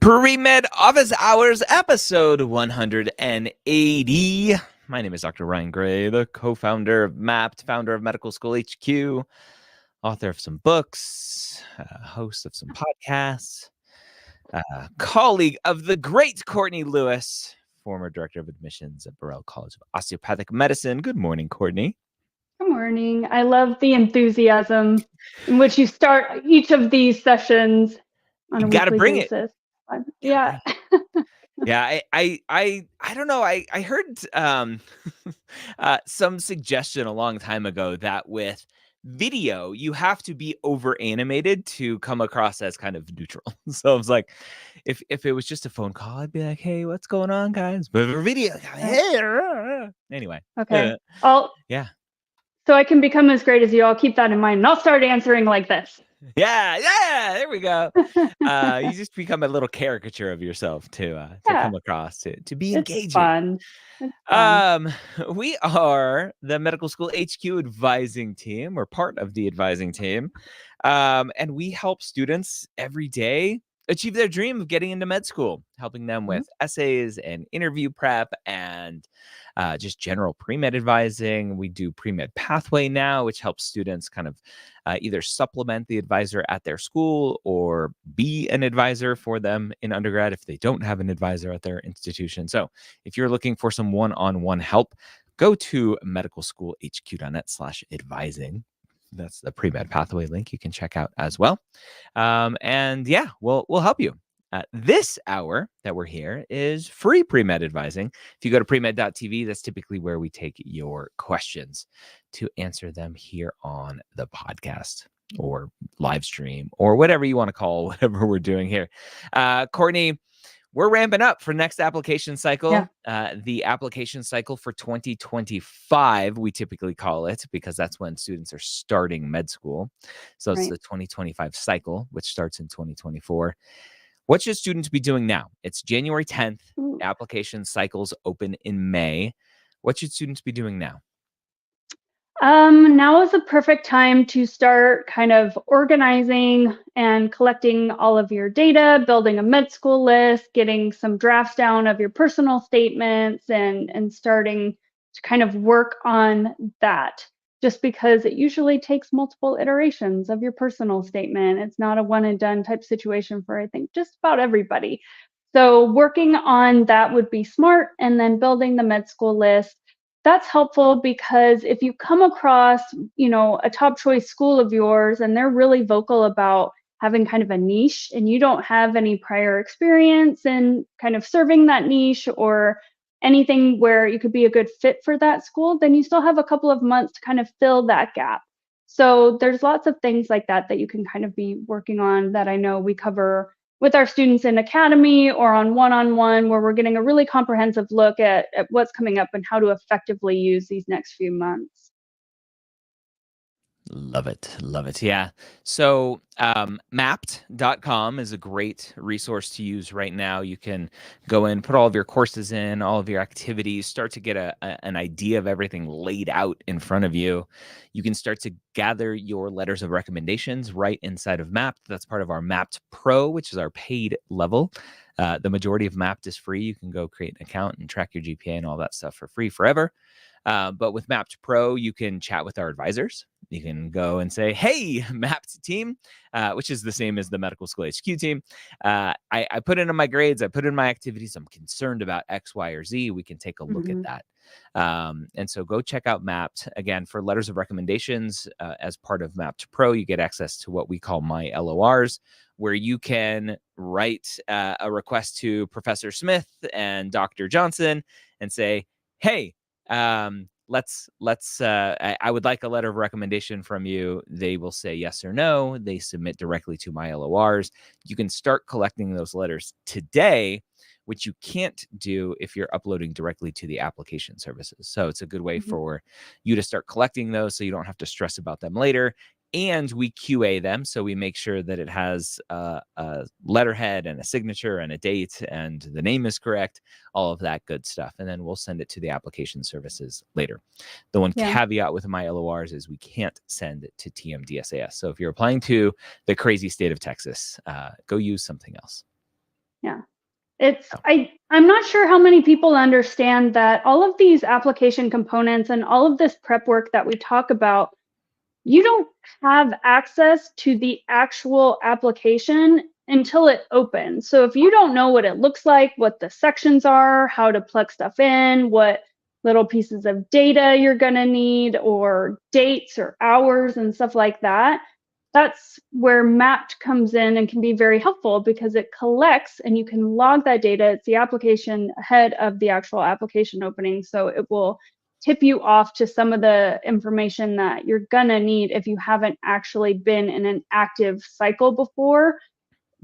Premed Office Hours, episode 180. My name is Dr. Ryan Gray, the co-founder of MAPT, founder of Medical School HQ, author of some books, host of some podcasts, colleague of the great Courtney Lewis, former director of admissions at Burrell College of Osteopathic Medicine. Good morning, Courtney. Good morning. I love the enthusiasm in which you start each of these sessions on a weekly basis. Yeah. Yeah, I don't know. I heard some suggestion a long time ago that with video you have to be over animated to come across as kind of neutral. So I was like, if it was just a phone call, I'd be like, hey, what's going on, guys? But for video, hey, anyway. Okay. Yeah. So I can become as great as you. I'll keep that in mind, and I'll start answering like this. Yeah, there we go. You just become a little caricature of yourself to come across, to be engaging. It's fun. It's fun. We are the Medical School HQ Advising Team. We're part of the advising team. And we help students every day achieve their dream of getting into med school, helping them with essays and interview prep and just general pre-med advising. We do pre-med pathway now, which helps students kind of either supplement the advisor at their school or be an advisor for them in undergrad if they don't have an advisor at their institution. So if you're looking for some one-on-one help, go to medicalschoolhq.net/advising. That's the pre-med pathway link you can check out as well. And yeah, we'll help you. This hour that we're here is free pre-med advising. If you go to premed.tv, that's typically where we take your questions to answer them here on the podcast or live stream or whatever you want to call whatever we're doing here. Courtney, we're ramping up for next application cycle. Yeah. The application cycle for 2025, we typically call it because that's when students are starting med school. So it's the 2025 cycle, which starts in 2024. What should students be doing now? It's January 10th. Application cycles open in May. What should students be doing now? Now is the perfect time to start kind of organizing and collecting all of your data, building a med school list, getting some drafts down of your personal statements, and starting to kind of work on that. Just because it usually takes multiple iterations of your personal statement. It's not a one and done type situation for, I think, just about everybody. So working on that would be smart, and then building the med school list. That's helpful because if you come across, a top choice school of yours and they're really vocal about having kind of a niche and you don't have any prior experience in kind of serving that niche or anything where you could be a good fit for that school, then you still have a couple of months to kind of fill that gap. So there's lots of things like that you can kind of be working on that I know we cover with our students in academy or on one-on-one, where we're getting a really comprehensive look at what's coming up and how to effectively use these next few months. Love it. Love it. Yeah. So mapped.com is a great resource to use right now. You can go in, put all of your courses in, all of your activities, start to get an idea of everything laid out in front of you. You can start to gather your letters of recommendations right inside of Mapped. That's part of our Mapped Pro, which is our paid level. The majority of Mapped is free. You can go create an account and track your GPA and all that stuff for free forever. But with Mapped Pro, you can chat with our advisors. You can go and say, hey, Mapped team, which is the same as the Medical School HQ team. I put in my grades. I put in my activities. I'm concerned about X, Y, or Z. We can take a look at that. And so go check out Mapped. Again, for letters of recommendations, as part of Mapped Pro, you get access to what we call My LORs, where you can write a request to Professor Smith and Dr. Johnson and say, hey, I would like a letter of recommendation from you. They will say yes or no. They submit directly to My LORs. You can start collecting those letters today, which you can't do if you're uploading directly to the application services. So it's a good way for you to start collecting those so you don't have to stress about them later. And we QA them, so we make sure that it has a letterhead and a signature and a date and the name is correct, all of that good stuff. And then we'll send it to the application services later. The one caveat with My LORs is we can't send it to TMDSAS. So if you're applying to the crazy state of Texas, go use something else. Yeah. I'm not sure how many people understand that all of these application components and all of this prep work that we talk about, you don't have access to the actual application until it opens. So if you don't know what it looks like, what the sections are, how to plug stuff in, what little pieces of data you're going to need, or dates or hours and stuff like that, that's where Mapped comes in and can be very helpful, because it collects and you can log that data. It's the application ahead of the actual application opening. So it will tip you off to some of the information that you're gonna need if you haven't actually been in an active cycle before.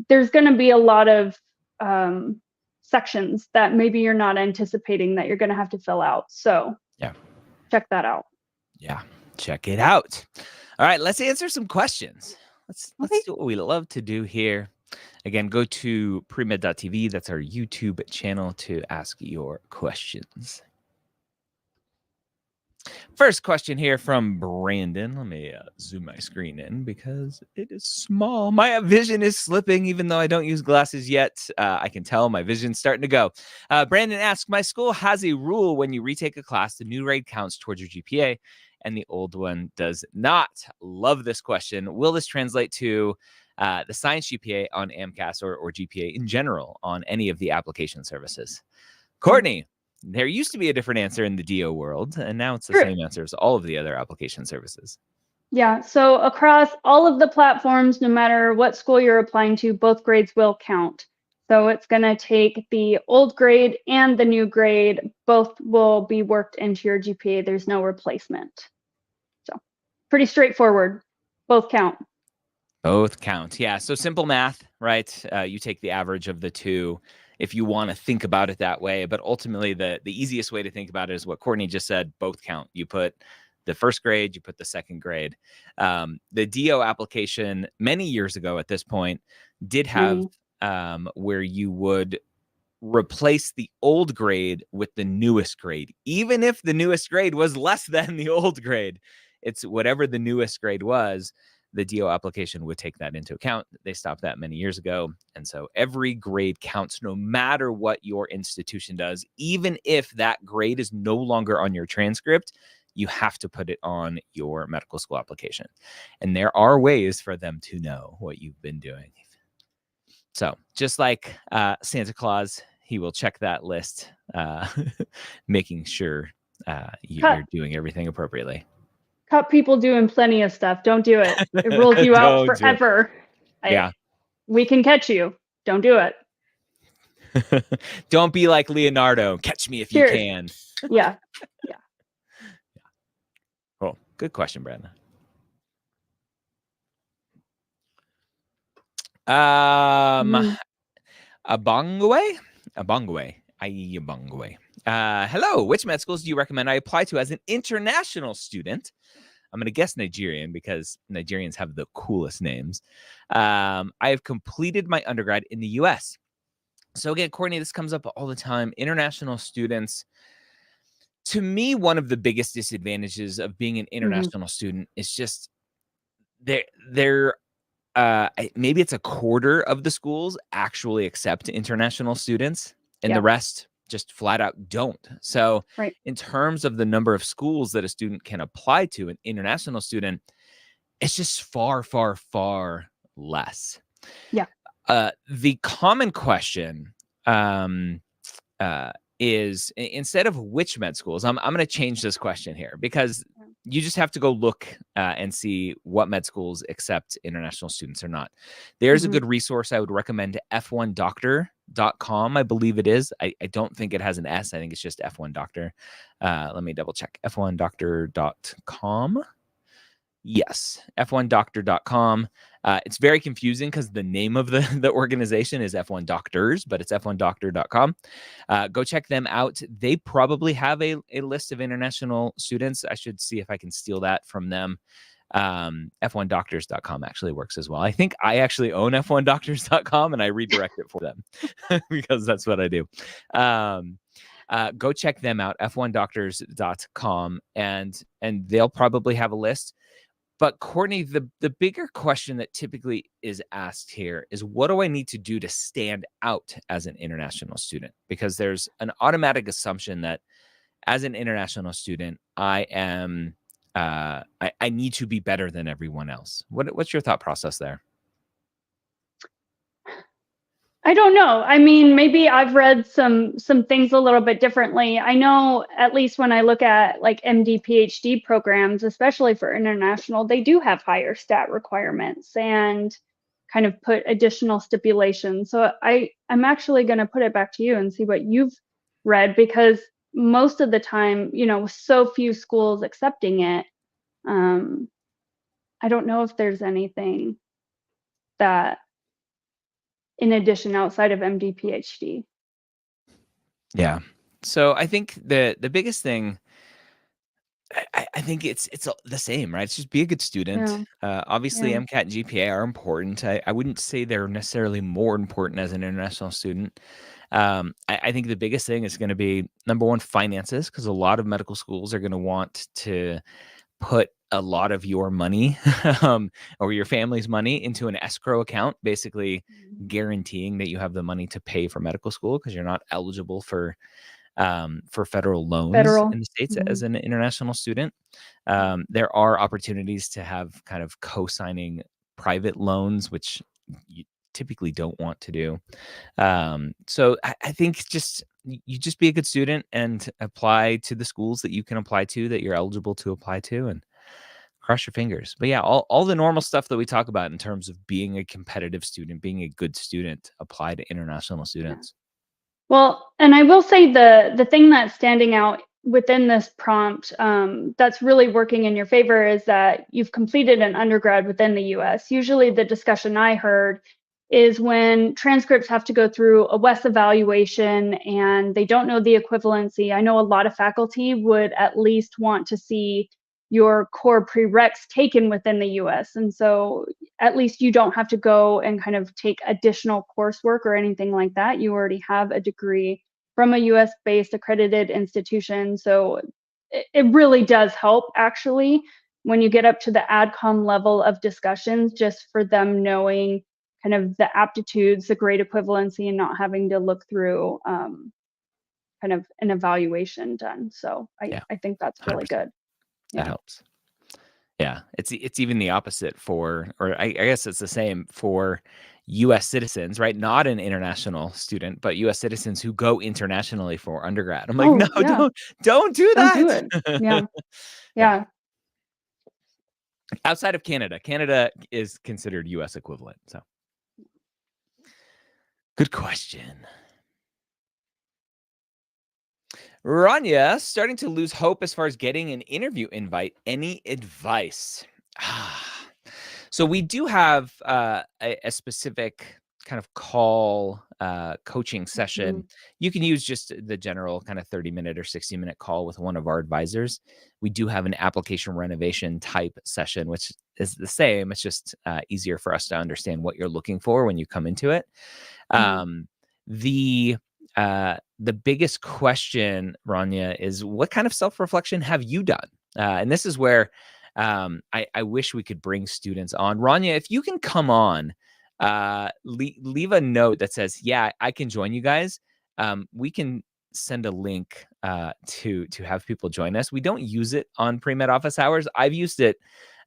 There's gonna be a lot of sections that maybe you're not anticipating that you're gonna have to fill out. So yeah, check that out. Yeah, check it out. All right, let's answer some questions. Let's do what we love to do here. Again, go to premed.tv. That's our YouTube channel to ask your questions. First question here from Brandon. Let me zoom my screen in because it is small. My vision is slipping, even though I don't use glasses yet. I can tell my vision's starting to go. Brandon asks, my school has a rule when you retake a class, the new grade counts towards your GPA and the old one does not. Love this question. Will this translate to the science GPA on AMCAS or GPA in general on any of the application services? Courtney, there used to be a different answer in the DO world, and now it's the same answer as all of the other application services. Yeah, so across all of the platforms, no matter what school you're applying to, both grades will count. So it's going to take the old grade and the new grade. Both will be worked into your GPA. There's no replacement. So pretty straightforward. Both count. Both count. Yeah, so simple math, right? You take the average of the two if you want to think about it that way. But ultimately, the easiest way to think about it is what Courtney just said, both count. You put the first grade, you put the second grade. The DO application many years ago at this point did have where you would replace the old grade with the newest grade, even if the newest grade was less than the old grade. It's whatever the newest grade was. The DO application would take that into account. They stopped that many years ago. And so every grade counts no matter what your institution does. Even if that grade is no longer on your transcript, you have to put it on your medical school application. And there are ways for them to know what you've been doing. So just like Santa Claus, he will check that list, making sure you're doing everything appropriately. Cut people doing plenty of stuff. Don't do it. It rules you out forever. Yeah. We can catch you. Don't do it. Don't be like Leonardo. Catch me if you can. Yeah. Cool. Good question, Brandon. Abongwe. Hello. Which med schools do you recommend I apply to as an international student? I'm going to guess Nigerian because Nigerians have the coolest names. I have completed my undergrad in the US. So again, Courtney, this comes up all the time. International students. To me, one of the biggest disadvantages of being an international student is just they're maybe it's a quarter of the schools actually accept international students, and the rest just flat out don't. So in terms of the number of schools that a student can apply to, an international student, it's just far, far, far less. Yeah. The common question is, instead of which med schools, I'm going to change this question here because you just have to go look and see what med schools accept international students or not. There's a good resource I would recommend, f1doctor.com, I believe it is. I don't think it has an S. I think it's just F1 Doctor. Let me double check. f1doctor.com. Yes, f1doctor.com. It's very confusing because the name of the organization is F1 Doctors, but it's f1doctor.com. Go check them out. They probably have a list of international students. I should see if I can steal that from them. f1doctors.com actually works as well. I think I actually own f1doctors.com and I redirect it for them because that's what I do. Go check them out, f1doctors.com, and they'll probably have a list. But Courtney, the bigger question that typically is asked here is, what do I need to do to stand out as an international student? Because there's an automatic assumption that as an international student, I am I need to be better than everyone else. What's your thought process there? I don't know. I mean, maybe I've read some things a little bit differently. I know, at least when I look at like MD, PhD programs, especially for international, they do have higher stat requirements and kind of put additional stipulations. So I'm actually going to put it back to you and see what you've read, because most of the time, you know, with so few schools accepting it, I don't know if there's anything that in addition outside of MD, PhD. Yeah. So I think the biggest thing, I think it's the same, right? It's just be a good student. Obviously, Yeah. MCAT and GPA are important. I wouldn't say they're necessarily more important as an international student. I think the biggest thing is going to be, number one, finances, because a lot of medical schools are going to want to put a lot of your money or your family's money into an escrow account, basically guaranteeing that you have the money to pay for medical school, because you're not eligible for federal loans Federal. in the States as Mhm. an international student. There are opportunities to have kind of co-signing private loans, which you typically don't want to do. So I think just you just be a good student and apply to the schools that you can apply to, that you're eligible to apply to, and cross your fingers. But yeah, all the normal stuff that we talk about in terms of being a competitive student, being a good student, apply to international students. Well, and I will say the thing that's standing out within this prompt, that's really working in your favor, is that you've completed an undergrad within the US. Usually the discussion I heard is when transcripts have to go through a WES evaluation and they don't know the equivalency. I know a lot of faculty would at least want to see your core prereqs taken within the US. And so at least you don't have to go and kind of take additional coursework or anything like that. You already have a degree from a US based accredited institution. So it really does help, actually, when you get up to the AdCom level of discussions, just for them knowing kind of the aptitudes, the grade equivalency, and not having to look through kind of an evaluation done. So Yeah, I think that's really 100%. good. That Yeah. helps. Yeah, it's even the opposite for, or I guess it's the same for U.S. citizens, right? Not an international student, but U.S. citizens who go internationally for undergrad. I'm like, no, Oh, yeah. don't do Don't do that. it. Yeah. Yeah, Yeah. outside of Canada, Canada is considered U.S. equivalent. So, good question. Rania, starting to lose hope as far as getting an interview invite. Any advice? So we do have a specific kind of call coaching session. Mhm. You can use just the general kind of 30-minute or 60-minute call with one of our advisors. We do have an application renovation type session, which is the same. It's just easier for us to understand what you're looking for when you come into it. Mhm. Um, the the biggest question, Rania, is what kind of self-reflection have you done? And this is where I wish we could bring students on. Rania, if you can come on, leave a note that says, yeah, I can join you guys. We can send a link to have people join us. We don't use it on Premed office hours. I've used it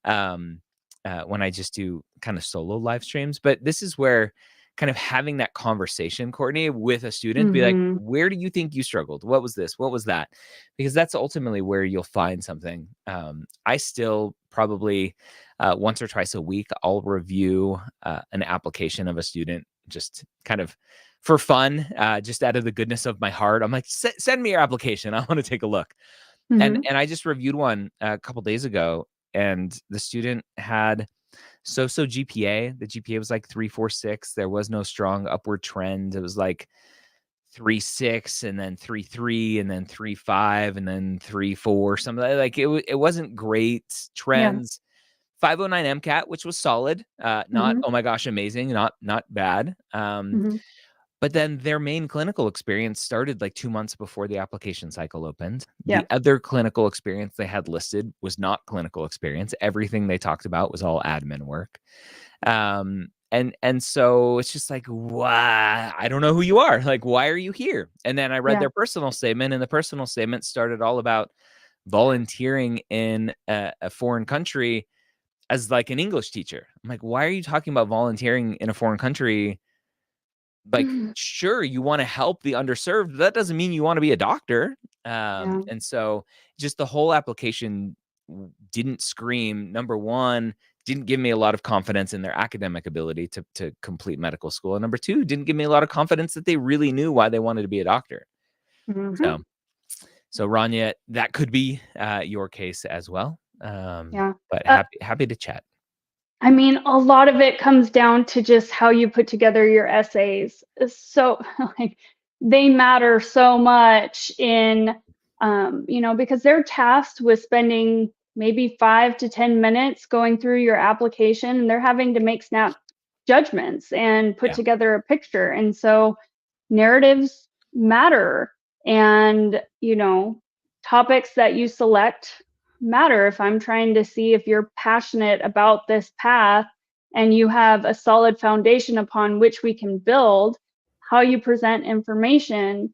when I just do kind of solo live streams, but this is where kind of having that conversation, Courtney, with a student, be like, Mhm. where do you think you struggled? What was this? What was that? Because that's ultimately where you'll find something. I still probably once or twice a week, I'll review an application of a student, just kind of for fun, just out of the goodness of my heart. I'm like, send me your application. I want to take a look. And Mhm. I just reviewed one a couple days ago, and the student had so GPA. The GPA was like 3.46. There was no strong upward trend. It was like 3.6 and then 3.3 and then 3.5 and then 3.4. Something like it wasn't great Yeah. trends. 509 MCAT, which was solid. Not Mhm. oh my gosh, amazing. Not bad. Mhm. But then their main clinical experience started like 2 months before the application cycle opened. Yeah. The other clinical experience they had listed was not clinical experience. Everything they talked about was all admin work. And so it's just like, why? I don't know who you are. Like, why are you here? And then I read their personal statement, and the personal statement started all about volunteering in a foreign country as like an English teacher. I'm like, why are you talking about volunteering in a foreign country? Like, sure, you want to help the underserved. That doesn't mean you want to be a doctor. And so just the whole application didn't scream, number one, didn't give me a lot of confidence in their academic ability to complete medical school. And number two, didn't give me a lot of confidence that they really knew why they wanted to be a doctor. So Rania, that could be your case as well. But happy to chat. I mean, a lot of it comes down to just how you put together your essays. So like they matter so much in, because they're tasked with spending maybe 5 to 10 minutes going through your application, and they're having to make snap judgments and put together a picture. And so narratives matter, and, topics that you select matter. If I'm trying to see if you're passionate about this path and you have a solid foundation upon which we can build, how you present information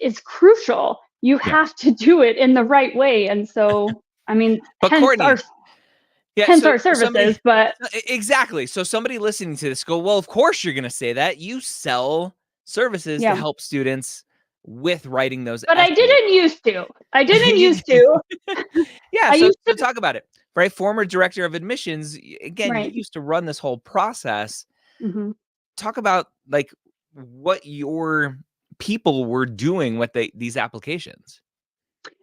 is crucial. You have to do it in the right way. And so, I mean, but hence Courtney, our services, but exactly. So somebody listening to this go, well, of course you're going to say that. You sell services to help students with writing those but essays. I didn't used to. Yeah, so talk about it. Right, former director of admissions, again, you used to run this whole process. Talk about like what your people were doing with these applications.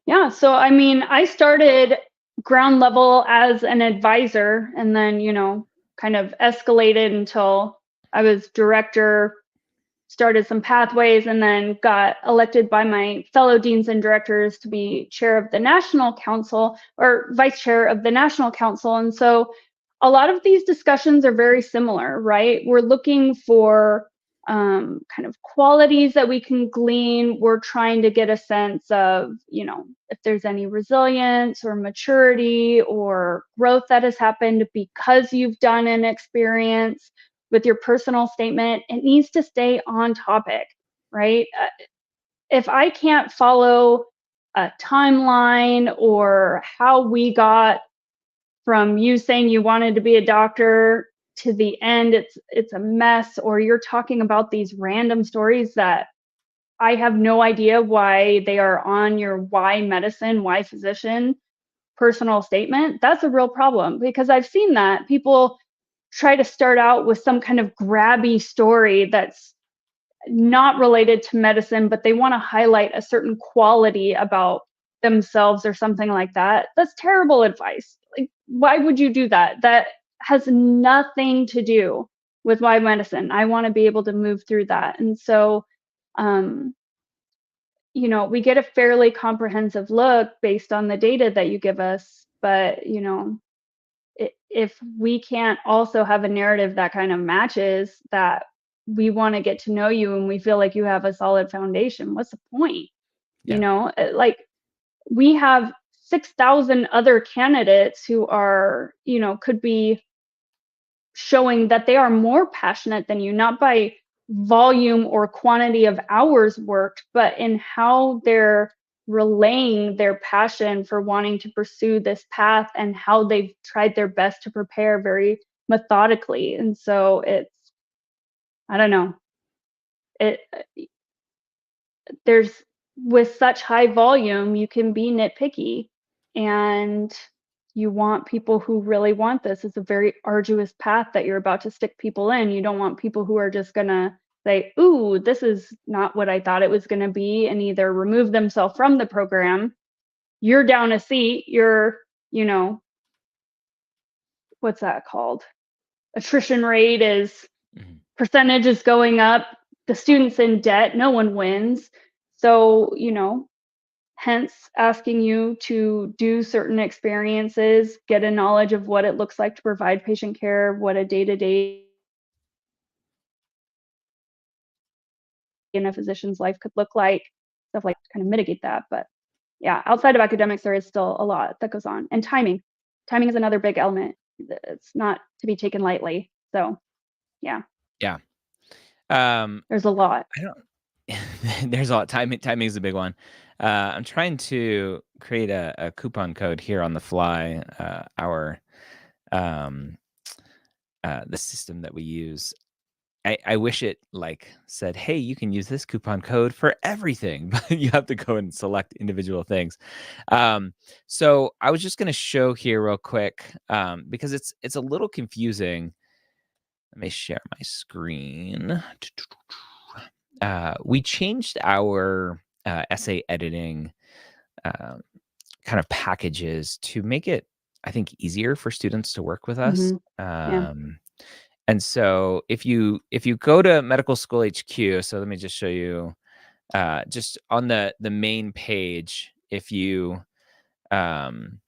Yeah, so I mean, I started ground level as an advisor, and then, kind of escalated until I was director, started some pathways, and then got elected by my fellow deans and directors to be chair of the National Council, or vice chair of the National Council. And so a lot of these discussions are very similar, right? We're looking for kind of qualities that we can glean. We're trying to get a sense of, if there's any resilience or maturity or growth that has happened because you've done an experience. With your personal statement, it needs to stay on topic, right? If I can't follow a timeline or how we got from you saying you wanted to be a doctor to the end, it's a mess, or you're talking about these random stories that I have no idea why they are on your why medicine, why physician personal statement. That's a real problem, because I've seen that people try to start out with some kind of grabby story that's not related to medicine, but they want to highlight a certain quality about themselves or something like that. That's terrible advice. Like, why would you do that? That has nothing to do with why medicine. I want to be able to move through that. And so, we get a fairly comprehensive look based on the data that you give us, but, if we can't also have a narrative that kind of matches that, we want to get to know you and we feel like you have a solid foundation, what's the point? Like, we have 6,000 other candidates who are, could be showing that they are more passionate than you, not by volume or quantity of hours worked, but in how they're relaying their passion for wanting to pursue this path and how they've tried their best to prepare very methodically. And so I don't know, there's, with such high volume, you can be nitpicky, and you want people who really want this. It's a very arduous path that you're about to stick people in. You don't want people who are just gonna say, ooh, this is not what I thought it was gonna be, and either remove themselves from the program. You're down a seat, you're, what's that called? Attrition rate is, percentage is going up, the student's in debt, no one wins. So, hence asking you to do certain experiences, get a knowledge of what it looks like to provide patient care, what a day-to-day in a physician's life could look like, stuff like to kind of mitigate that. But yeah, outside of academics, there is still a lot that goes on. And timing. Timing is another big element. It's not to be taken lightly. So yeah. Yeah. There's a lot. I don't there's a lot. Timing is a big one. I'm trying to create a coupon code here on the fly. The system that we use. I wish it like said, hey, you can use this coupon code for everything, but you have to go and select individual things. So I was just going to show here real quick because it's a little confusing. Let me share my screen. We changed our essay editing kind of packages to make it, I think, easier for students to work with us. Yeah. And so if you go to Medical School HQ, so let me just show you just on the main page, if you come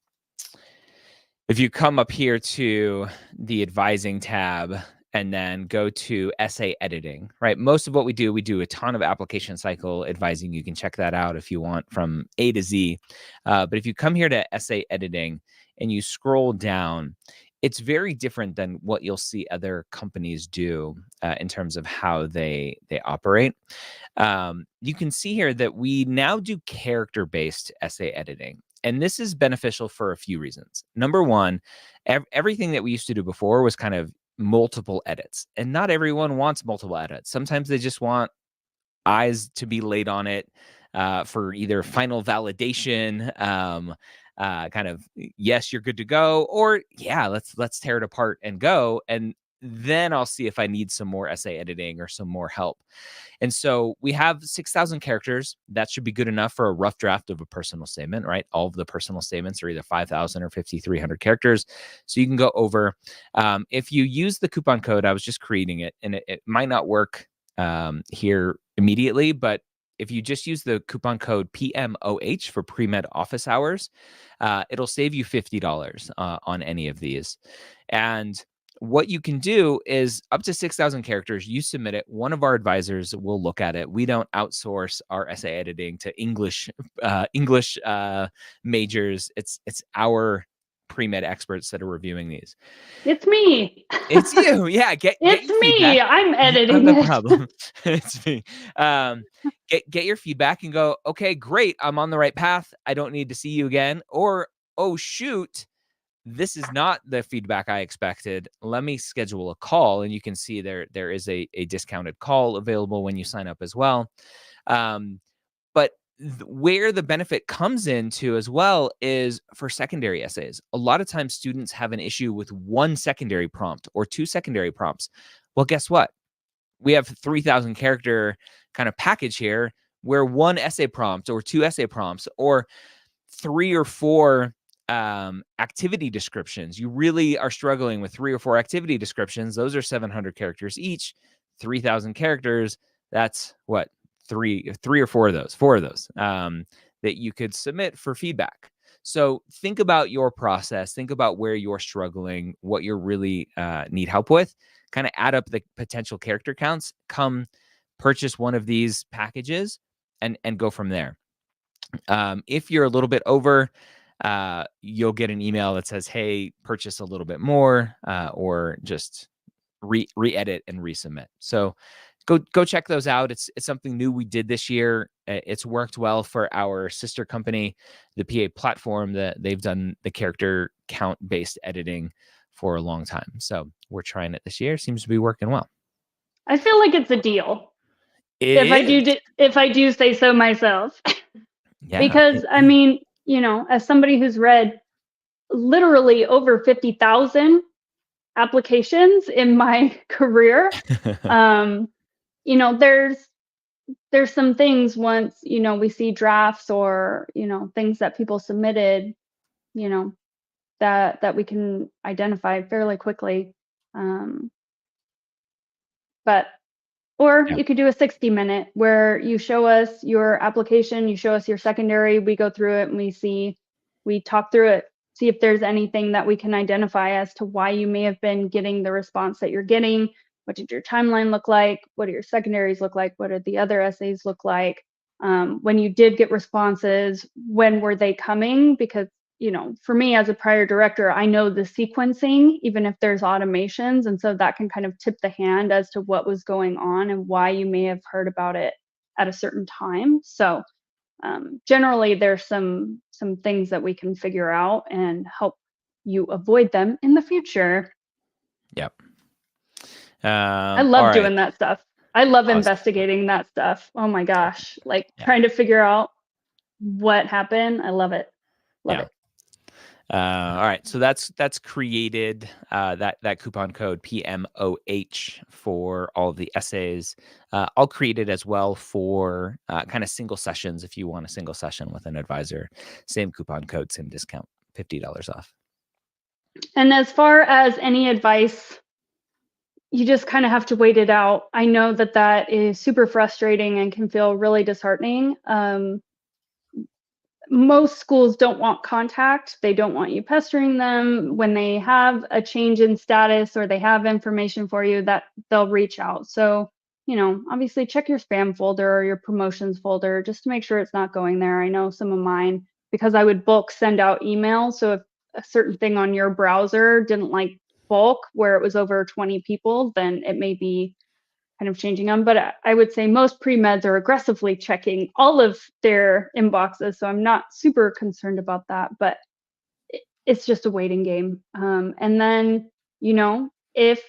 up here to the advising tab and then go to essay editing, right? Most of what we do a ton of application cycle advising. You can check that out if you want from A to Z. But if you come here to essay editing and you scroll down, it's very different than what you'll see other companies do in terms of how they operate. You can see here that we now do character-based essay editing. And this is beneficial for a few reasons. Number one, everything that we used to do before was kind of multiple edits. And not everyone wants multiple edits. Sometimes they just want eyes to be laid on it for either final validation, kind of yes, you're good to go, or yeah, let's tear it apart and go, and then I'll see if I need some more essay editing or some more help. And so we have 6,000 characters. That should be good enough for a rough draft of a personal statement, right? All of the personal statements are either 5,000 or 5,300 characters. So you can go over. If you use the coupon code, I was just creating it, and it might not work here immediately, but if you just use the coupon code PMOH for Premed office hours, it'll save you $50 on any of these. And what you can do is up to 6,000 characters, you submit it. One of our advisors will look at it. We don't outsource our essay editing to English majors. It's our pre-med experts that are reviewing these. It's me. It's you. Yeah. It's me. Feedback. I'm editing No it. problem. It's me. Get your feedback and go, okay, great. I'm on the right path. I don't need to see you again. Or, oh, shoot, this is not the feedback I expected. Let me schedule a call. And you can see there is a discounted call available when you sign up as well. But where the benefit comes into as well is for secondary essays. A lot of times students have an issue with one secondary prompt or two secondary prompts. Well, guess what? We have 3,000 character kind of package here where one essay prompt or two essay prompts or 3 or 4 activity descriptions. You really are struggling with 3 or 4 activity descriptions. Those are 700 characters each, 3,000 characters. That's what? 3 or 4 of those that you could submit for feedback. So think about your process, think about where you're struggling, what you really need help with, kind of add up the potential character counts, come purchase one of these packages and go from there. If you're a little bit over, you'll get an email that says, hey, purchase a little bit more or just re-edit and resubmit. So go check those out. It's something new we did this year. It's worked well for our sister company, the PA platform, that they've done the character count based editing for a long time. So we're trying it this year. Seems to be working well. I feel like it's a deal. It if I do say so myself. Yeah. Because I mean, you know, as somebody who's read literally over 50,000 applications in my career, you know, there's some things once, you know, we see drafts or, you know, things that people submitted, you know, that we can identify fairly quickly. Or you could do a 60-minute where you show us your application, you show us your secondary, we go through it and we talk through it, see if there's anything that we can identify as to why you may have been getting the response that you're getting, what did your timeline look like? What do your secondaries look like? What did the other essays look like? When you did get responses, when were they coming? Because, for me as a prior director, I know the sequencing, even if there's automations. And so that can kind of tip the hand as to what was going on and why you may have heard about it at a certain time. So generally, there's some things that we can figure out and help you avoid them in the future. Yep. I love doing that stuff. I love Awesome. investigating that stuff. Oh my gosh. Trying to figure out what happened. I love it. Love it. All right. So that's created that coupon code PMOH for all of the essays. I'll create it as well for kind of single sessions. If you want a single session with an advisor, same coupon code, same discount, $50 off. And as far as any advice, you just kind of have to wait it out. I know that is super frustrating and can feel really disheartening. Most schools don't want contact. They don't want you pestering them. When they have a change in status or they have information for you, that they'll reach out. So, obviously check your spam folder or your promotions folder just to make sure it's not going there. I know some of mine, because I would bulk send out emails. So if a certain thing on your browser didn't like bulk where it was over 20 people, then it may be kind of changing them. But I would say most pre-meds are aggressively checking all of their inboxes. So I'm not super concerned about that, but it's just a waiting game. And then, if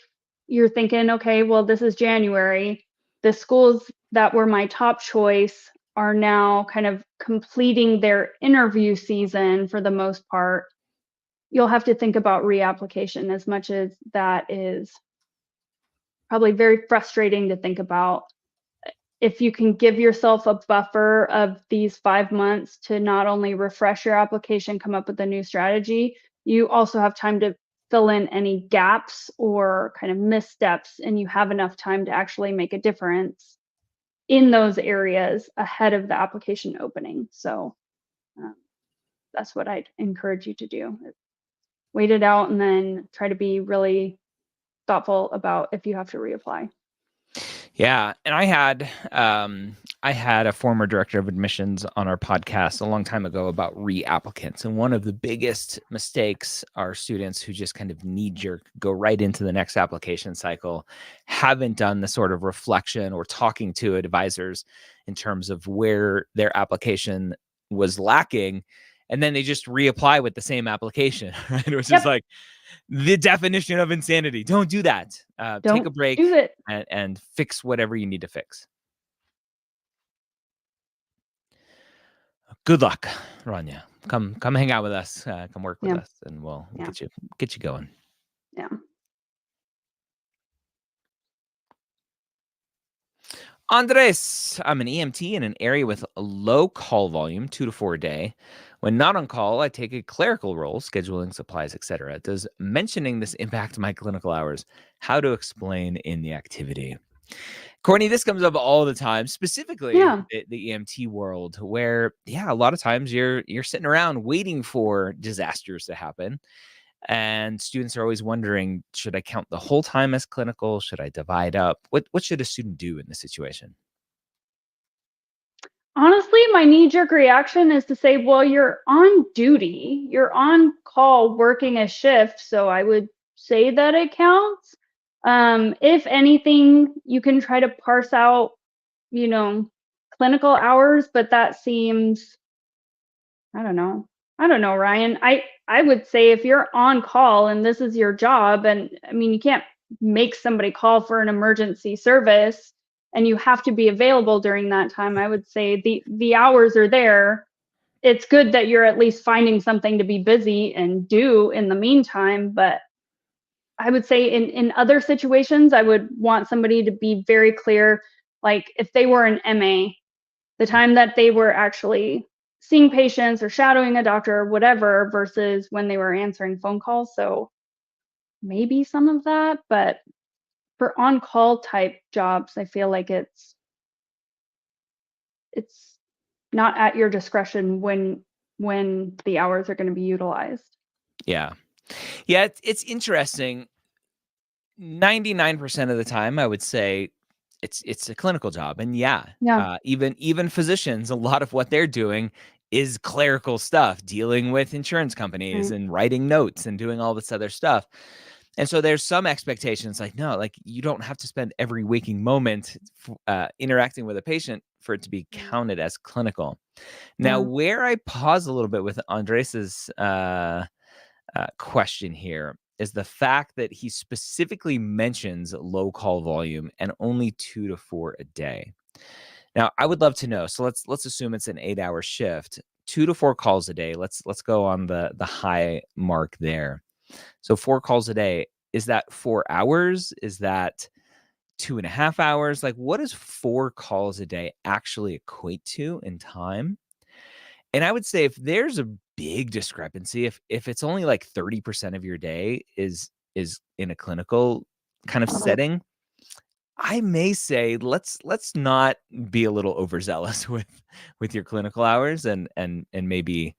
you're thinking, okay, well, this is January, the schools that were my top choice are now kind of completing their interview season for the most part. You'll have to think about reapplication, as much as that is probably very frustrating to think about. If you can give yourself a buffer of these 5 months to not only refresh your application, come up with a new strategy, you also have time to fill in any gaps or kind of missteps, and you have enough time to actually make a difference in those areas ahead of the application opening. So that's what I'd encourage you to do. Wait it out and then try to be really thoughtful about if you have to reapply. Yeah, and I had a former director of admissions on our podcast a long time ago about reapplicants, and one of the biggest mistakes are students who just kind of knee-jerk go right into the next application cycle, haven't done the sort of reflection or talking to advisors in terms of where their application was lacking, and then they just reapply with the same application, right? Which is like the definition of insanity. Don't do that. Take a break and fix whatever you need to fix. Good luck, Rania. Come hang out with us. Come work with us, and we'll get you going. Yeah. Andres, I'm an EMT in an area with a low call volume, 2 to 4 a day. When not on call, I take a clerical role, scheduling supplies, etc. Does mentioning this impact my clinical hours? How to explain in the activity? Courtney, this comes up all the time, specifically the EMT world, where, a lot of times you're sitting around waiting for disasters to happen. And students are always wondering, should I count the whole time as clinical? Should I divide up? What should a student do in this situation? Honestly, my knee-jerk reaction is to say, well, you're on duty, you're on call working a shift, so I would say that it counts. If anything, you can try to parse out, clinical hours, but that seems, I don't know, Ryan. I would say if you're on call and this is your job, and I mean, you can't make somebody call for an emergency service and you have to be available during that time. I would say the hours are there. It's good that you're at least finding something to be busy and do in the meantime. But I would say in other situations, I would want somebody to be very clear. Like if they were an MA, the time that they were actually seeing patients or shadowing a doctor or whatever versus when they were answering phone calls. So maybe some of that, but for on-call type jobs, I feel like it's not at your discretion when the hours are going to be utilized. Yeah. Yeah, it's interesting. 99% of the time, I would say it's a clinical job. And Yeah. even physicians, a lot of what they're doing is clerical stuff, dealing with insurance companies Right. and writing notes and doing all this other stuff. And so there's some expectations like, no, like you don't have to spend every waking moment interacting with a patient for it to be counted as clinical. Now, Yeah. where I pause a little bit with Andres's question here is the fact that he specifically mentions low call volume and only 2 to 4 a day. Now, I would love to know. So let's assume it's an 8-hour shift, 2 to 4 calls a day. Let's go on the high mark there. So 4 calls a day. Is that 4 hours? Is that 2.5 hours? Like, what does 4 calls a day actually equate to in time? And I would say if there's a big discrepancy, if it's only like 30% of your day is in a clinical kind of setting, I may say let's not be a little overzealous with your clinical hours and maybe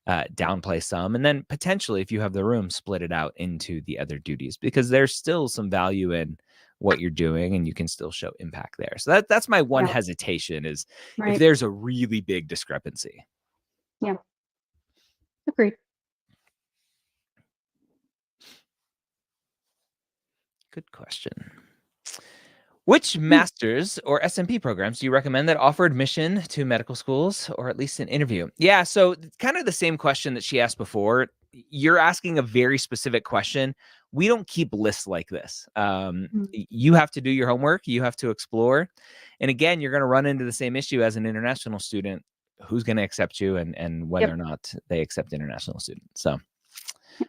downplay some, and then potentially if you have the room, split it out into the other duties because there's still some value in what you're doing and you can still show impact there. So that's my one Yeah. hesitation is if Right. there's a really big discrepancy. Yeah. Agreed. Good question. Which master's or SMP programs do you recommend that offer admission to medical schools or at least an interview? Yeah, so kind of the same question that she asked before. You're asking a very specific question. We don't keep lists like this. You have to do your homework. You have to explore. And again, you're going to run into the same issue as an international student. Who's going to accept you and whether or not they accept international students. So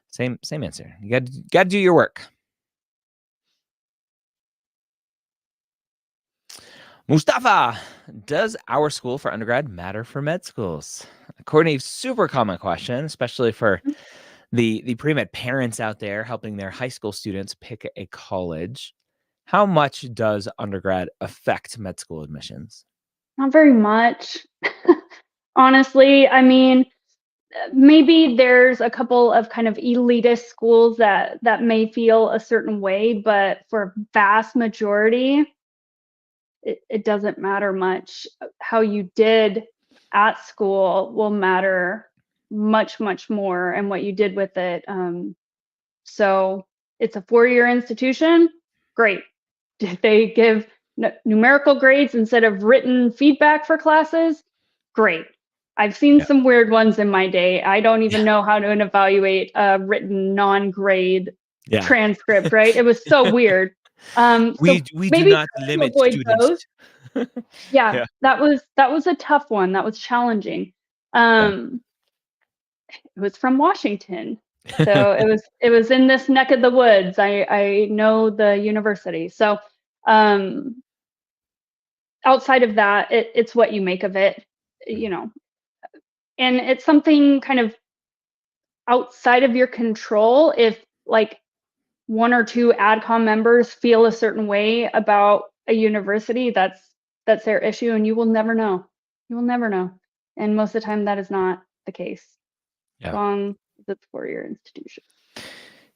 same answer. You got to do your work. Mustafa, does our school for undergrad matter for med schools? Courtney, super common question, especially for the pre-med parents out there helping their high school students pick a college. How much does undergrad affect med school admissions? Not very much. Honestly, I mean, maybe there's a couple of kind of elitist schools that may feel a certain way, but for vast majority, it doesn't matter much. How you did at school will matter much, much more, and what you did with it. So it's a 4-year institution. Great. Did they give numerical grades instead of written feedback for classes? Great. I've seen some weird ones in my day. I don't even know how to evaluate a written non-grade transcript, right? It was so weird. We So do maybe not try to limit avoid students. those. Yeah, that was a tough one. That was challenging. It was from Washington. So it was in this neck of the woods. I know the university. So outside of that, it's what you make of it, you know. And it's something kind of outside of your control. If like 1 or 2 AdCom members feel a certain way about a university, that's their issue, and you will never know. You will never know. And most of the time, that is not the case. As long as it's 4-year institution.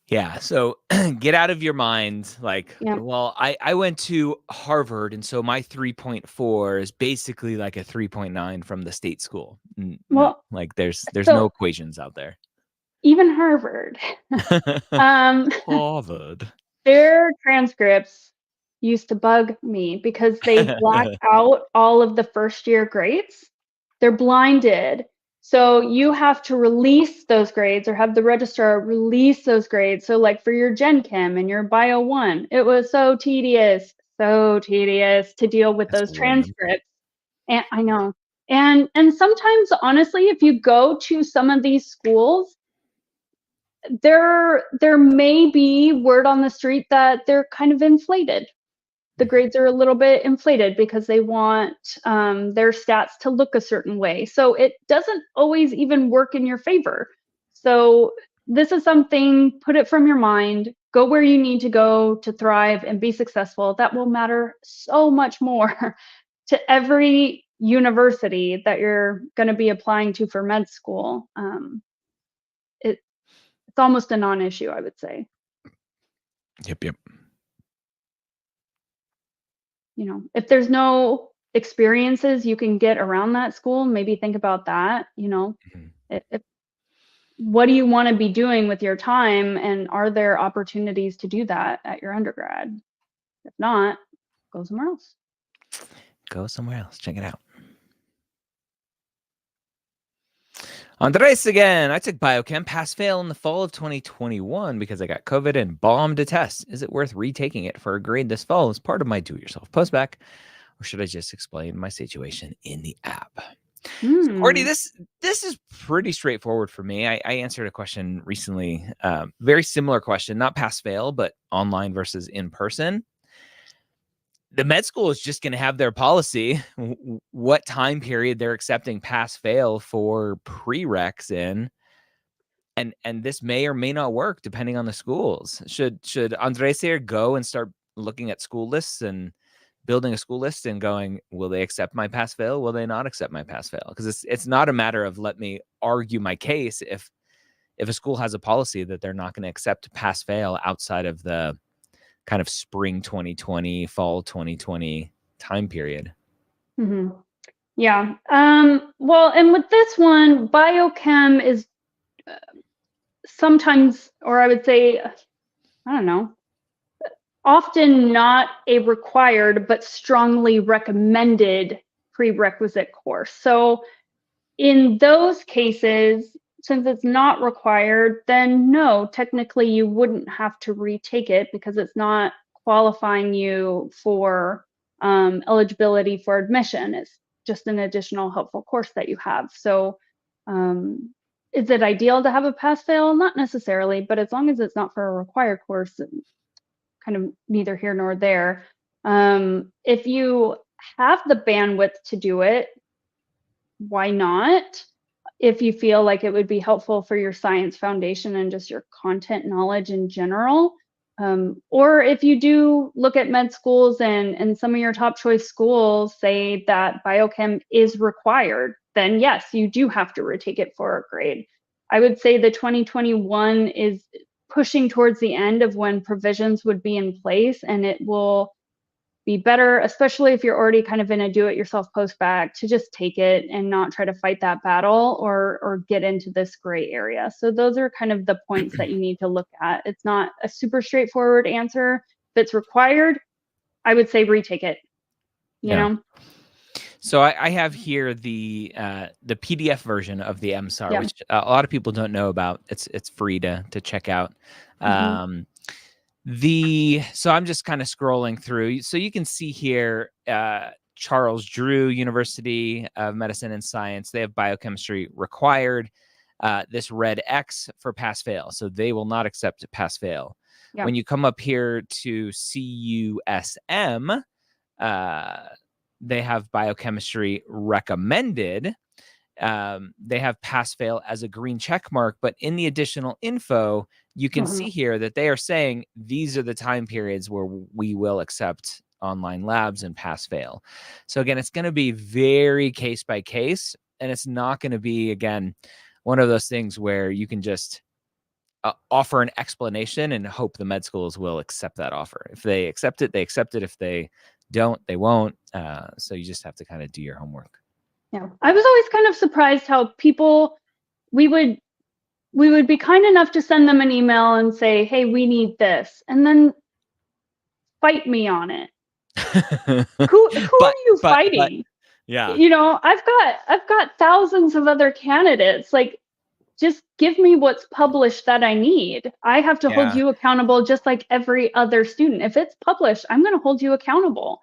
Yeah. So get out of your mind. Like, well, I went to Harvard, and so my 3.4 is basically like a 3.9 from the state school. No, like there's no equations out there. Even Harvard. Harvard. Their transcripts used to bug me because they black out all of the first-year grades. They're blinded. So you have to release those grades or have the registrar release those grades. So like for your Gen Chem and your Bio 1, it was so tedious to deal with those transcripts. And I know. And sometimes honestly, if you go to some of these schools, there may be word on the street that they're kind of inflated. The grades are a little bit inflated because they want their stats to look a certain way. So it doesn't always even work in your favor. So this is something, put it from your mind, go where you need to go to thrive and be successful. That will matter so much more to every university that you're going to be applying to for med school. It's almost a non-issue, I would say. Yep. if there's no experiences you can get around that school, maybe think about that. What do you want to be doing with your time, and are there opportunities to do that at your undergrad? If not, go somewhere else. Go somewhere else. Check it out. Andres again. I took biochem, pass-fail in the fall of 2021 because I got COVID and bombed a test. Is it worth retaking it for a grade this fall as part of my do-it-yourself postbac, or should I just explain my situation in the app? So Courtney, this is pretty straightforward for me. I answered a question recently, very similar question, not pass-fail, but online versus in person. The med school is just going to have their policy, what time period they're accepting pass-fail for prereqs in. And this may or may not work depending on the schools. Should Andres here go and start looking at school lists and building a school list and going, will they accept my pass-fail? Will they not accept my pass-fail? Because it's not a matter of let me argue my case if a school has a policy that they're not going to accept pass-fail outside of the kind of spring 2020, fall 2020 time period. Mm-hmm. Yeah. Well, and with this one, biochem is sometimes, or I would say, I don't know, often not a required, but strongly recommended prerequisite course. So in those cases, since it's not required, then no, technically you wouldn't have to retake it because it's not qualifying you for eligibility for admission. It's just an additional helpful course that you have. So is it ideal to have a pass-fail? Not necessarily, but as long as it's not for a required course, kind of neither here nor there. If you have the bandwidth to do it, why not? If you feel like it would be helpful for your science foundation and just your content knowledge in general. Or if you do look at med schools and some of your top choice schools say that biochem is required, then yes, you do have to retake it for a grade. I would say the 2021 is pushing towards the end of when provisions would be in place, and it will be better, especially if you're already kind of in a do-it-yourself postbac, to just take it and not try to fight that battle or get into this gray area. So those are kind of the points that you need to look at. It's not a super straightforward answer. If it's required, I would say retake it. You know. So I have here the PDF version of the MSAR, which a lot of people don't know about. It's free to check out. So I'm just kind of scrolling through. So you can see here, Charles Drew University of Medicine and Science, they have biochemistry required. This red X for pass-fail. So they will not accept pass-fail. Yeah. When you come up here to CUSM, they have biochemistry recommended. They have pass-fail as a green check mark, but in the additional info, you can see here that they are saying these are the time periods where we will accept online labs and pass-fail. So again, it's going to be very case by case, and it's not going to be, again, one of those things where you can just offer an explanation and hope the med schools will accept that offer. If they accept it, they accept it. If they don't, they won't. So you just have to kind of do your homework. Yeah, I was always kind of surprised how we would be kind enough to send them an email and say, hey, we need this, and then fight me on it. Who are you fighting? Yeah. I've got thousands of other candidates. Like, just give me what's published that I need. I have to hold you accountable just like every other student. If it's published, I'm going to hold you accountable.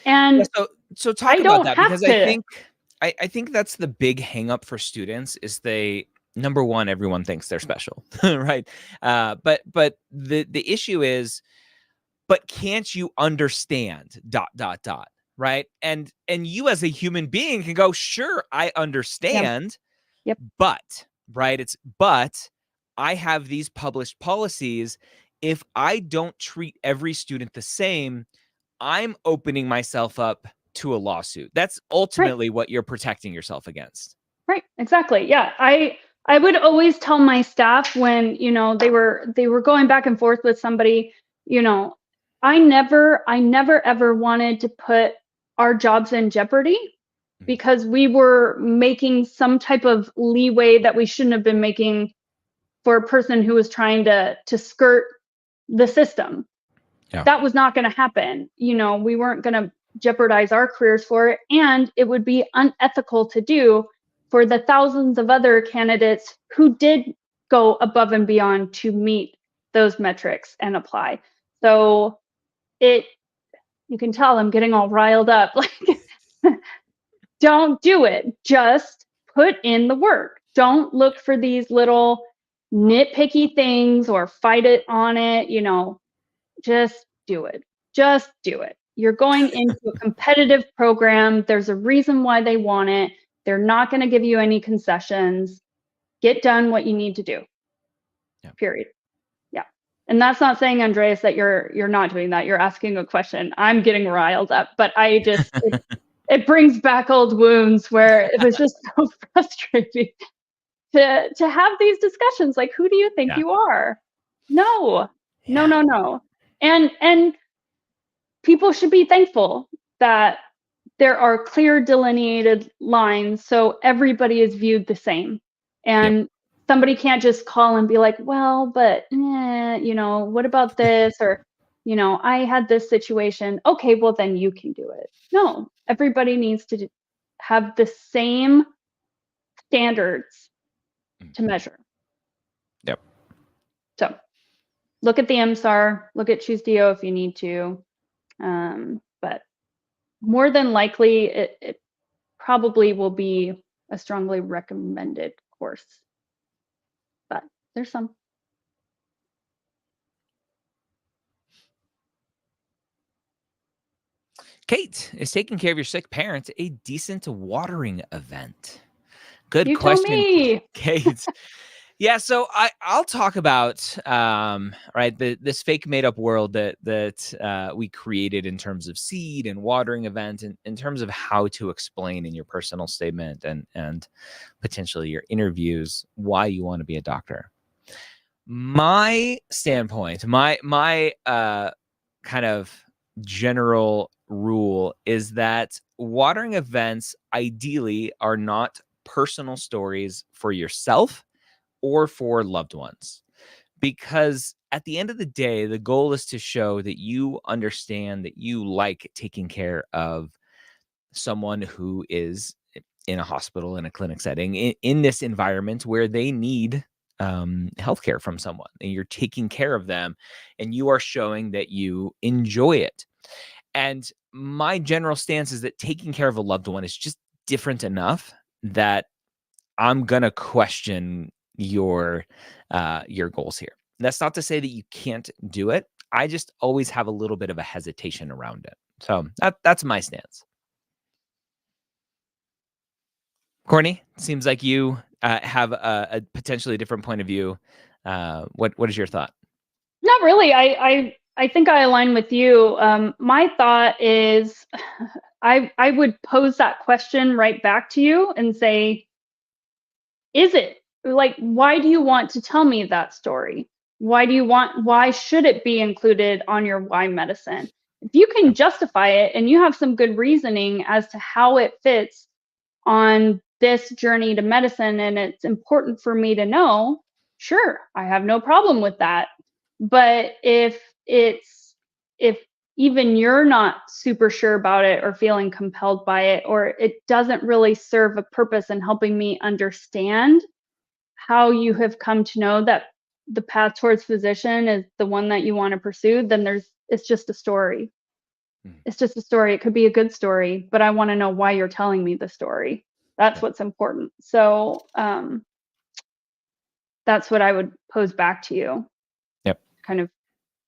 And so talk about that, because I think that's the big hang up for students is number one, everyone thinks they're special, right? But the issue is, but can't you understand ... right? And you as a human being can go, sure, I understand. Yep. But but I have these published policies. If I don't treat every student the same, I'm opening myself up to a lawsuit. That's ultimately what you're protecting yourself against. Right. Exactly. Yeah. I would always tell my staff when, they were going back and forth with somebody, I never ever wanted to put our jobs in jeopardy because we were making some type of leeway that we shouldn't have been making for a person who was trying to skirt the system. Yeah. That was not going to happen. You know, we weren't going to jeopardize our careers for it, and it would be unethical to do for the thousands of other candidates who did go above and beyond to meet those metrics and apply. So you can tell I'm getting all riled up. Like, don't do it. Just put in the work. Don't look for these little nitpicky things or fight it on it. You know, just do it. Just do it. You're going into a competitive program. There's a reason why they want it. They're not going to give you any concessions. Get done what you need to do. Yeah. Period. Yeah. And that's not saying, Andreas, that you're not doing that. You're asking a question. I'm getting riled up, but I just it brings back old wounds where it was just so frustrating to have these discussions. Like, who do you think you are? No. And people should be thankful that there are clear delineated lines so everybody is viewed the same. And somebody can't just call and be like, well, but you know, what about this? Or, you know, I had this situation. Okay, well then you can do it. No, everybody needs to have the same standards to measure. Yep. So look at the MSAR, look at Choose DO if you need to. But more than likely, it probably will be a strongly recommended course. But there's some. Kate, is taking care of your sick parents a decent watering event? Good You question, tell me. Kate. Yeah, so I'll talk about right, this fake made up world that we created in terms of seed and watering event, and in terms of how to explain in your personal statement and potentially your interviews why you want to be a doctor. My standpoint, my kind of general rule is that watering events ideally are not personal stories for yourself or for loved ones, because at the end of the day, the goal is to show that you understand, that you like taking care of someone who is in a hospital, in a clinic setting, in this environment where they need healthcare from someone, and you're taking care of them, and you are showing that you enjoy it. And my general stance is that taking care of a loved one is just different enough that I'm gonna question your goals here. That's not to say that you can't do it. I just always have a little bit of a hesitation around it. So that's my stance. Courtney, seems like you have a potentially different point of view. What is your thought? Not really. I think I align with you. My thought is I would pose that question right back to you and say, is it? Like, why do you want to tell me that story? Why should it be included on your why medicine? If you can justify it and you have some good reasoning as to how it fits on this journey to medicine and it's important for me to know, sure, I have no problem with that. But if even you're not super sure about it or feeling compelled by it, or it doesn't really serve a purpose in helping me understand how you have come to know that the path towards physician is the one that you want to pursue, then it's just a story. It's just a story. It could be a good story, but I want to know why you're telling me the story. That's what's important. So that's what I would pose back to you. Yep. Kind of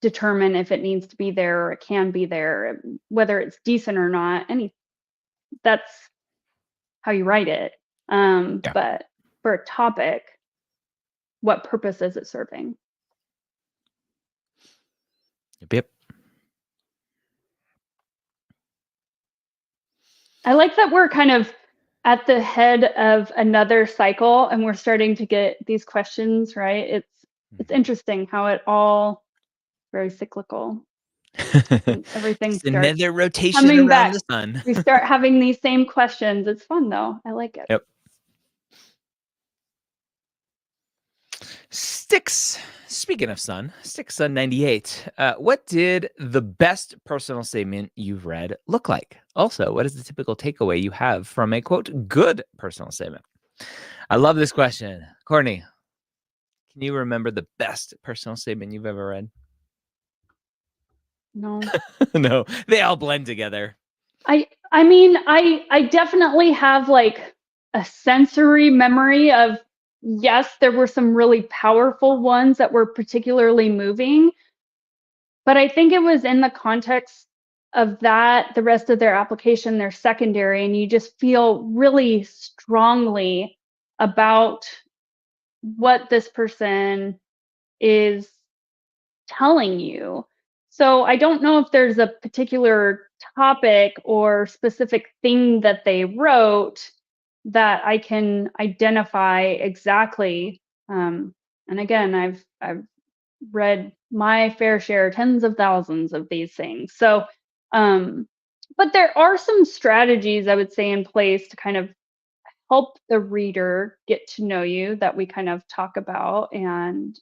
determine if it needs to be there or it can be there, whether it's decent or not. That's how you write it. But for a topic, what purpose is it serving? Yep. I like that we're kind of at the head of another cycle and we're starting to get these questions, right? It's interesting how it all very cyclical. And everything Just starts another rotation coming around back. the sun. We start having these same questions. It's fun though. I like it. Yep. Sticks. Speaking of sun, Sticks Sun 98. What did the best personal statement you've read look like? Also, what is the typical takeaway you have from a quote good personal statement? I love this question. Courtney, can you remember the best personal statement you've ever read? No. No, they all blend together. I mean, I definitely have like a sensory memory of, yes, there were some really powerful ones that were particularly moving, but I think it was in the context of that, the rest of their application, their secondary, and you just feel really strongly about what this person is telling you. So I don't know if there's a particular topic or specific thing that they wrote that I can identify exactly. And again, I've read my fair share, tens of thousands of these things. So, but there are some strategies I would say in place to kind of help the reader get to know you that we kind of talk about, and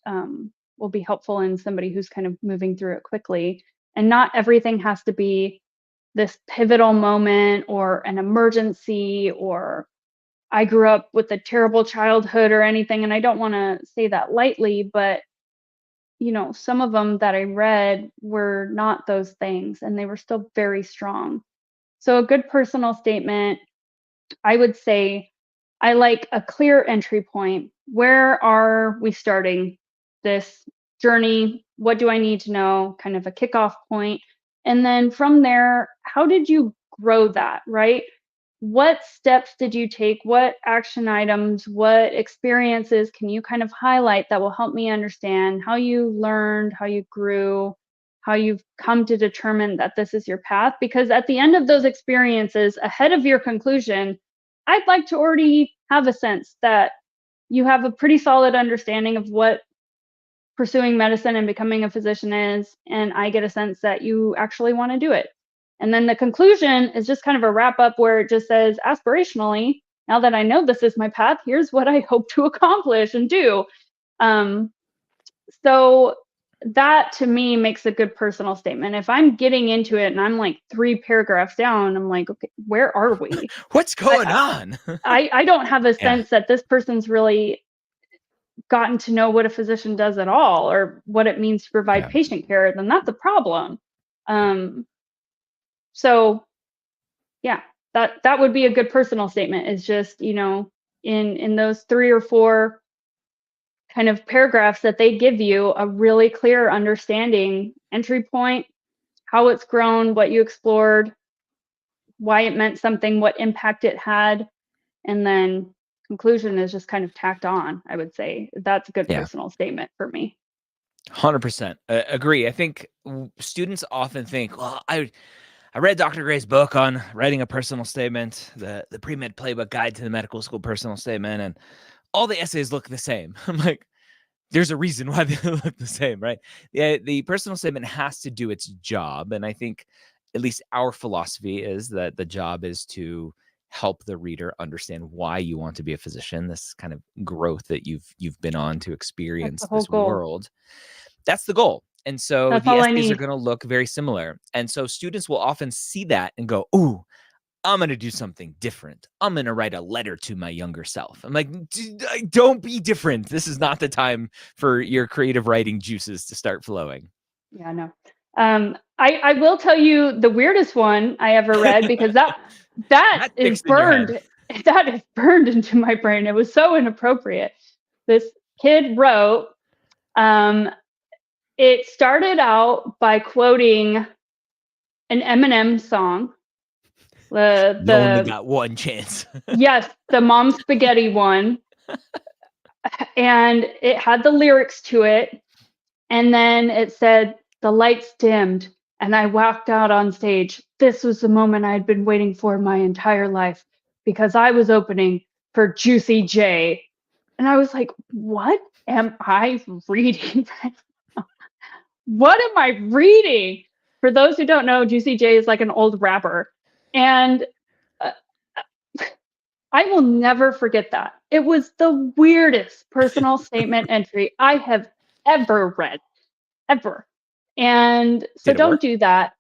will be helpful in somebody who's kind of moving through it quickly. And not everything has to be this pivotal moment or an emergency, or I grew up with a terrible childhood or anything. And I don't want to say that lightly, but some of them that I read were not those things, and they were still very strong. So a good personal statement, I would say, I like a clear entry point. Where are we starting this journey? What do I need to know? Kind of a kickoff point. And then from there, how did you grow that, right? What steps did you take? What action items, what experiences can you kind of highlight that will help me understand how you learned, how you grew, how you've come to determine that this is your path? Because at the end of those experiences, ahead of your conclusion, I'd like to already have a sense that you have a pretty solid understanding of what pursuing medicine and becoming a physician is, and I get a sense that you actually want to do it. And then the conclusion is just kind of a wrap up where it just says, aspirationally, now that I know this is my path, here's what I hope to accomplish and do. So that to me makes a good personal statement. If I'm getting into it and I'm like 3 paragraphs down, I'm like, okay, where are we? What's going on? I don't have a Yeah. sense that this person's really gotten to know what a physician does at all, or what it means to provide Yeah. patient care, then that's a problem. So yeah, that would be a good personal statement, is just, in those 3 or 4 kind of paragraphs that they give you, a really clear understanding, entry point, how it's grown, what you explored, why it meant something, what impact it had, and then conclusion is just kind of tacked on. I would say that's a good Yeah. personal statement for me. 100% agree. I think students often think, well, I read Dr. Gray's book on writing a personal statement, the Premed Playbook Guide to the Medical School Personal Statement, and all the essays look the same. I'm like, there's a reason why they look the same, right? Yeah, the personal statement has to do its job, and I think at least our philosophy is that the job is to help the reader understand why you want to be a physician, this kind of growth that you've been on to That's the experience whole this goal. world. That's the goal. And so That's the all I essays are need. going to look very similar. And so students will often see that and go, ooh, I'm going to do something different. I'm going to write a letter to my younger self. I'm like, don't be different. This is not the time for your creative writing juices to start flowing. Yeah, no. I will tell you the weirdest one I ever read, because that That is fixed in your head. burned. That is burned into my brain. It was so inappropriate. This kid wrote, it started out by quoting an Eminem song. You only The got one chance. Yes, the Mom Spaghetti one, and it had the lyrics to it. And then it said, the lights dimmed and I walked out on stage. This was the moment I had been waiting for my entire life, because I was opening for Juicy J. And I was like, what am I reading right now? What am I reading? for those who don't know, Juicy J is like an old rapper. And I will never forget that. It was the weirdest personal statement entry I have ever read, ever. And so don't do that.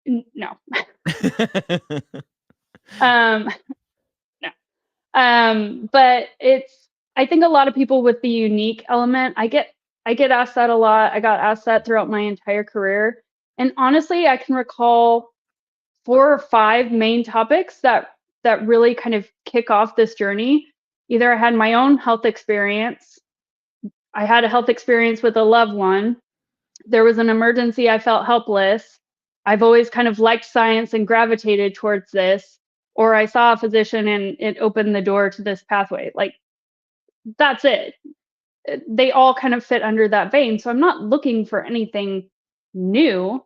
No. No. But I think a lot of people with the unique element, I get asked that a lot. I got asked that throughout my entire career. And honestly, I can recall 4 or 5 main topics that really kind of kick off this journey. Either I had my own health experience, I had a health experience with a loved one, there was an emergency, I felt helpless, I've always kind of liked science and gravitated towards this, or I saw a physician and it opened the door to this pathway. Like, that's it. They all kind of fit under that vein. So I'm not looking for anything new.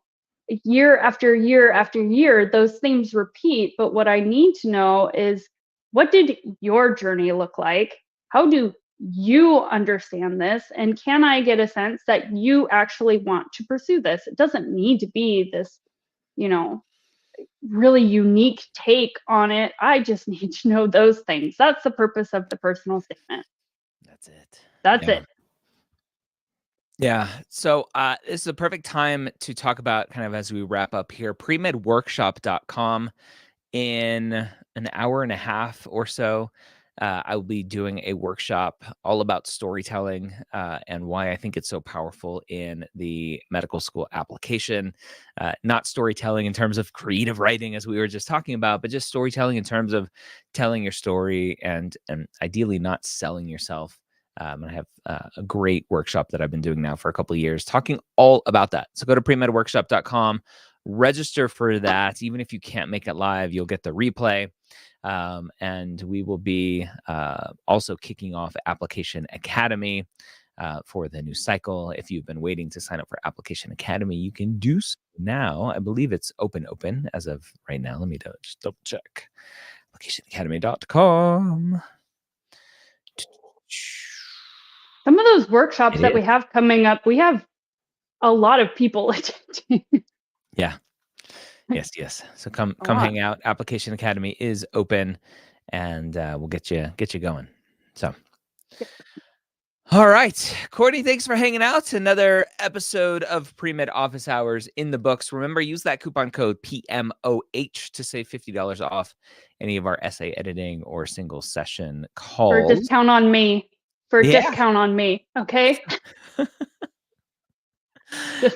Year after year after year, those themes repeat. But what I need to know is, what did your journey look like? How do you understand this? And can I get a sense that you actually want to pursue this? It doesn't need to be this, really unique take on it. I just need to know those things. That's the purpose of the personal statement. That's it. That's it. Yeah. So this is a perfect time to talk about, kind of as we wrap up here, premedworkshop.com. In an hour and a half or so, I will be doing a workshop all about storytelling and why I think it's so powerful in the medical school application. Not storytelling in terms of creative writing, as we were just talking about, but just storytelling in terms of telling your story and ideally not selling yourself. And I have a great workshop that I've been doing now for a couple of years, talking all about that. So go to premedworkshop.com, register for that. Even if you can't make it live, you'll get the replay. And we will be also kicking off Application Academy for the new cycle. If you've been waiting to sign up for Application Academy, you can do so now. I believe it's open as of right now. Let me just double check. applicationacademy.com. Some of those workshops that we have coming up, we have a lot of people attending. Yeah. Yes. So come hang out. Application Academy is open, and we'll get you going. So, all right, Courtney, thanks for hanging out. Another episode of Premed Office Hours in the books. Remember, use that coupon code PMOH to save $50 off any of our essay editing or single session calls. For a discount on me. Discount on me. Okay.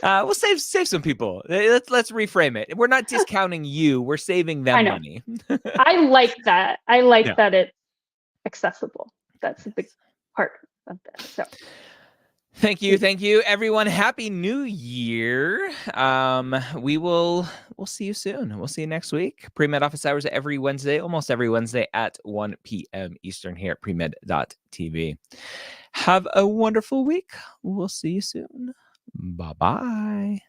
We'll save some people. Let's reframe it. We're not discounting you. We're saving them money. I like that. I like that it's accessible. That's a big part of that. So thank you, everyone. Happy New Year. We'll see you soon. We'll see you next week. Premed Office Hours every Wednesday, almost every Wednesday at 1 p.m. Eastern here at premed.tv. Have a wonderful week. We'll see you soon. Bye-bye.